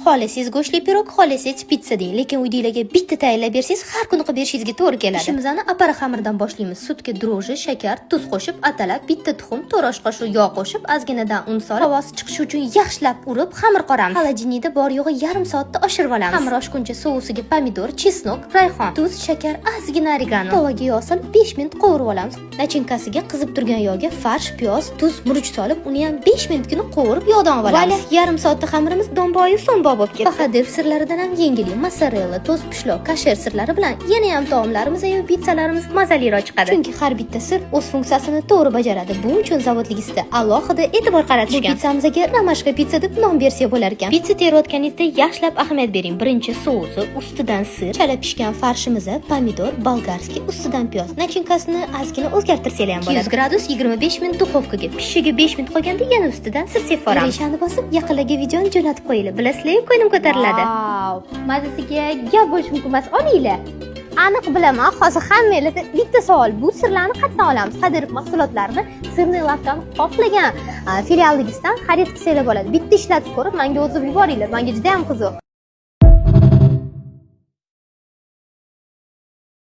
Xohlasangiz go'shtli pirog, xohlasangiz pitsa deng, lekin uydagilarga bitta tayyorlab bersangiz har kuni qilib berishingizga to'g'ri keladi. Ishimizni apara xamirdan boshlaymiz. Sutga droji, shakar, tuz qo'shib, atalab, bitta tuxum, 4 osh qoshiq yog' qo'shib, ozginadan un solib, havosi chiqishi uchun yaxshilab urib, xamir qoramiz. Xolodilnikda bor yo'g'i yarim soatda oshirib olamiz. Xamir oshguncha sousiga pomidor, chesnok, rayhon, tuz, shakar, ozgina oregano. Tovaga yog' solib 5 minut qovurib olamiz. Nachinkasiga qizib turgan yog'ga farsh, piyoz, tuz, murch solib, uni ham 5 minutgina qovurib yog'dan olamiz. Vale, yarim soatda xamirimiz donboyi so'mboq bo'lib ketdi. Bahadir sirlaridan ham yengili mozzarella, to'st pishloq, kasher sirlari bilan yana ham taomlarimiz va pitsalarimiz mazaliroq chiqadi. Chunki har bitta sir o'z funksiyasini to'g'ri bajaradi. Bu uchun zavodligida alohida e'tibor qaratishgan. Bu pitsamizga ramashka pitsa deb nom bersa bo'lar ekan. Pitsa tayyorlayotganingizda yaxshilab ahamiyat bering. Birinchi sousi, ustidan sir, chala pishgan farshimizni, pomidor, bolgarskiy, ustidan piyoz, nachinkasini ozgina o'zgartirsanglar ham bo'ladi. 100 gradus 25 minut duxovkaga, pishishiga 5 minut qolganda yana ustidan sir sepib olamiz. Reshani bosib, yaqinlarga videoni jo'natib qo'yinglar. Bilasizlar, qo'ynim ko'tariladi. Mazasiga gap bo'lish mumkin emas, olinglar. Aniq bilaman, hozir hammangizda bitta savol, bu sirlarni qayerdan olamiz? Qodirov mahsulotlarini sirni lavkani qoplagan filialligizdan xarid qilsanglar bo'ladi. Bitta ishlatib ko'rib, menga o'zib yuboringlar. Menga juda ham qiziq.